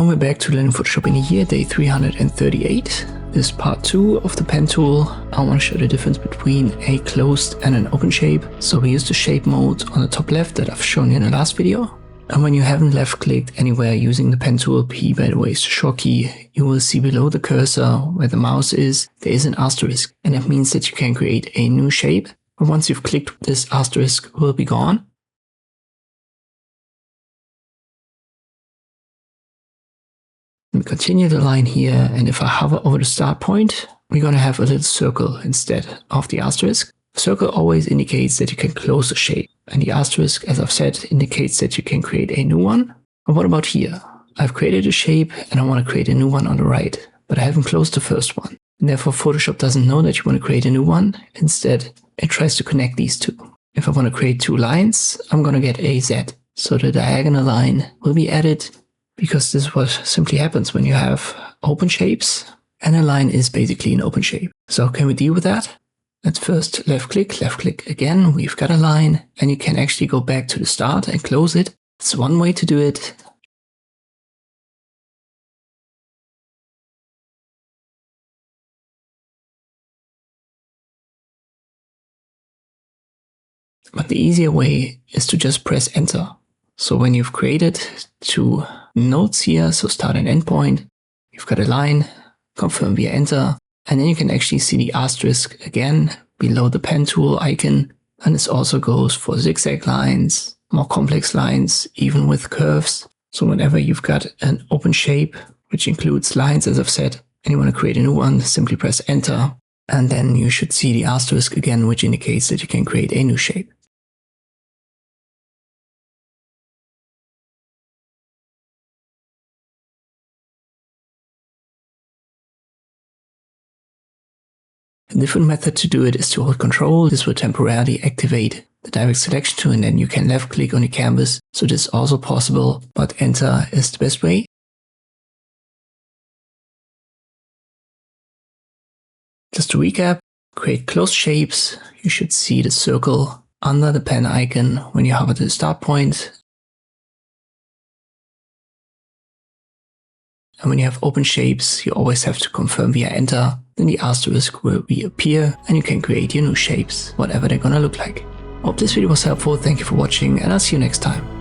And we're back to learning Photoshop in a year, day 338. This is part 2 of the pen tool. I want to show the difference between a closed and an open shape. So we use the shape mode on the top left that I've shown you in the last video. And when you haven't left clicked anywhere using the pen tool, P by the way is the short key, you will see below the cursor where the mouse is, there is an asterisk. And that means that you can create a new shape. And once you've clicked, this asterisk will be gone. And continue the line here, and if I hover over the start point, we're going to have a little circle instead of the asterisk. The circle always indicates that you can close a shape, and the asterisk, as I've said, indicates that you can create a new one. And what about here? I've created a shape and I want to create a new one on the right, but I haven't closed the first one. And therefore Photoshop doesn't know that you want to create a new one. Instead, it tries to connect these two. If I want to create two lines, I'm going to get a Z. So the diagonal line will be added, because this is what simply happens when you have open shapes, and a line is basically an open shape. So how can we deal with that? Let's first left click again. We've got a line, and you can actually go back to the start and close it. It's one way to do it. But the easier way is to just press enter. So when you've created two nodes here, so start and end point, you've got a line, confirm via enter, and then you can actually see the asterisk again below the pen tool icon. And this also goes for zigzag lines, more complex lines, even with curves. So whenever you've got an open shape, which includes lines, as I've said, and you want to create a new one, simply press enter. And then you should see the asterisk again, which indicates that you can create a new shape. A different method to do it is to hold Ctrl. This will temporarily activate the direct selection tool, and then you can left click on the canvas. So this is also possible, but enter is the best way. Just to recap, create closed shapes. You should see the circle under the pen icon when you hover to the start point. And when you have open shapes, you always have to confirm via enter. Then the asterisk will reappear and you can create your new shapes, whatever they're gonna look like. Hope this video was helpful. Thank you for watching, and I'll see you next time.